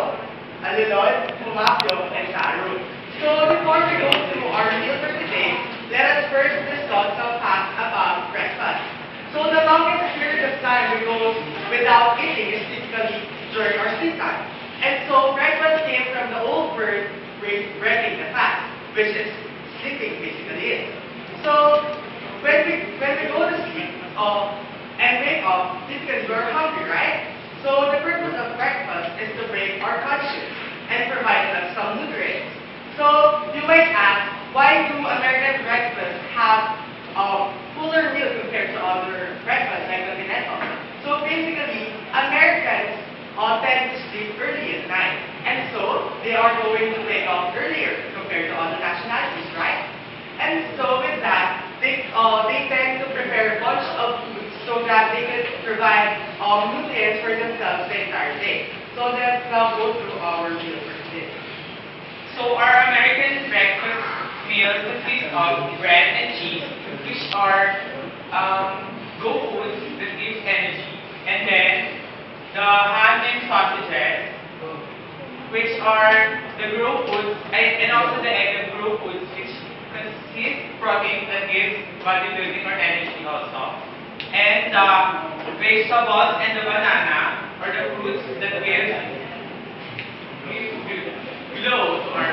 Alilon, Humapyo, and Saru. So before we go to our meal for today, let us first discuss some facts about breakfast. So the longest period of time we go without eating is typically during our sleep time. And so breakfast came from the old word breaking the fast, which is sleeping basically is. So when we go to sleep and wake up, typically we're hungry, right? So the purpose of breakfast is to break our conscience and provide us some nutrients. So you might ask, why do American breakfasts have fuller meal compared to other breakfasts like the Pineto? So basically, Americans tend to sleep early at night, and so they are going to wake up earlier compared to other nationalities, right? And so with that, they tend to prepare a bunch of foods so that they can provide nutrients for themselves the entire day. So let's now go through our meal for today. So our American breakfast meal consists of bread and cheese, which are go foods that gives energy, and then the ham and sausages, which are the grow foods, and also the egg and grow foods, which consist protein that gives bodybuilding or energy also, and the vegetables and the banana or the fruits that give glow or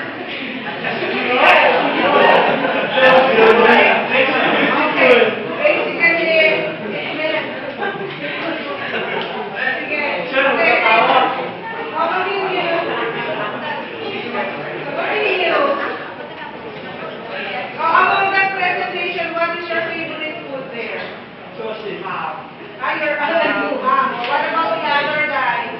what about the other guys?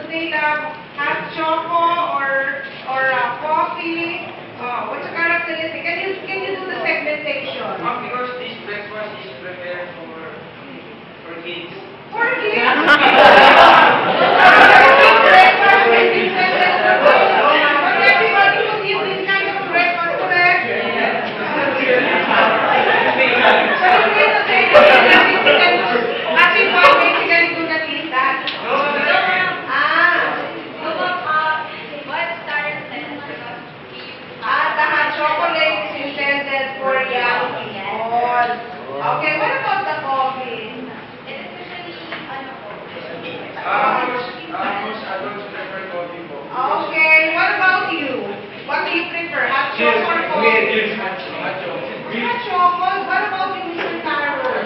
They love hot choco or coffee. What's the characteristic? Can you do the segmentation? because this breakfast is prepared for kids. For kids. But everybody will eat this kind of breakfast, correct? Okay, what about the coffee? Most adults prefer coffee po. Okay, what about you? What do you prefer, hot chocolate or coffee? Hot chocolate. Hot chocolate? What about you, Mr. Taro? Hot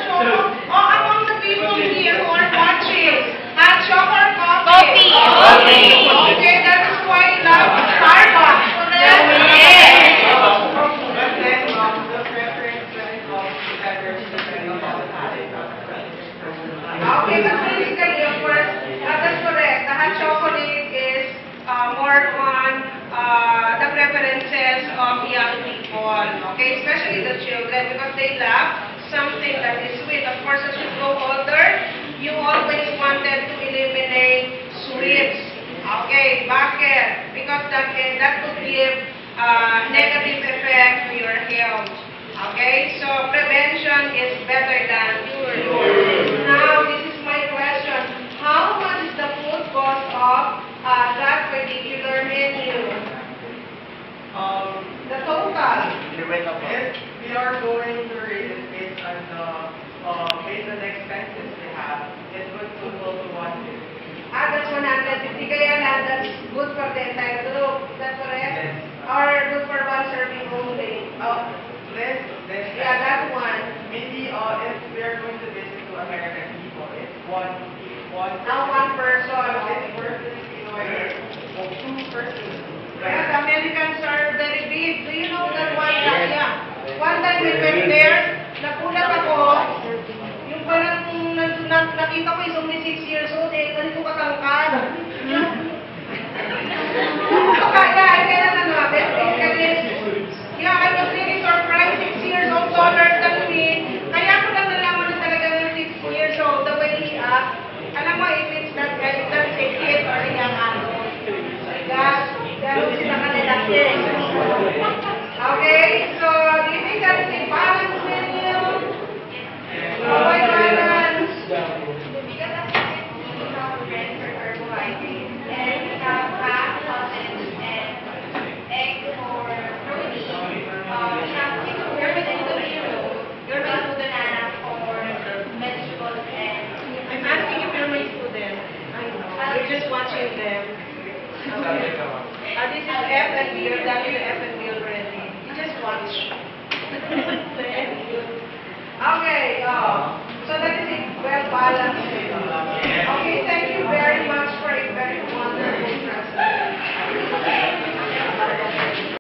chocolate? Oh, among the people here who are watching, hot chocolate or coffee? Coffee. Okay, that is why you love Starbucks. Okay, but basically, of course, that's correct. The hot chocolate is more on the preferences of young people, okay, especially the children, because they love something that is sweet. Of course, as you grow older, you always wanted to eliminate sweets. Okay, bakit? Because that could give negative effect to your health. Okay, so prevention is better than cure. Now, this is my question. How much is the food cost of that particular menu? The total. If we are going to rate it based on the expenses we have, it would total to One person. Two persons. Yes, Americans are very big. Do you know that one? Yeah. One time we went there, nagulat ako, yung parang nakita ko is only 6 years old, eh, ganito katangkad. Kaya, kailan na natin, yeah, I was really surprised, 6 years old, taller than me. Kaya ko lang nalaman na talaga ng 6 years old, the way he acts. Alam mo, if it's that guy, that's a kid or a young adult. Ganun sila kanila. Okay, so, do you think that is a balance menu? Why balance? Because of the we have bread for carbohydrates, and we have fat, proteins, and egg for protein. We have your banana for vegetables and I'm asking if you're my student. I know. You're just watching them. Okay. This is F and B. You're done with the F and B already. You just watch. Okay.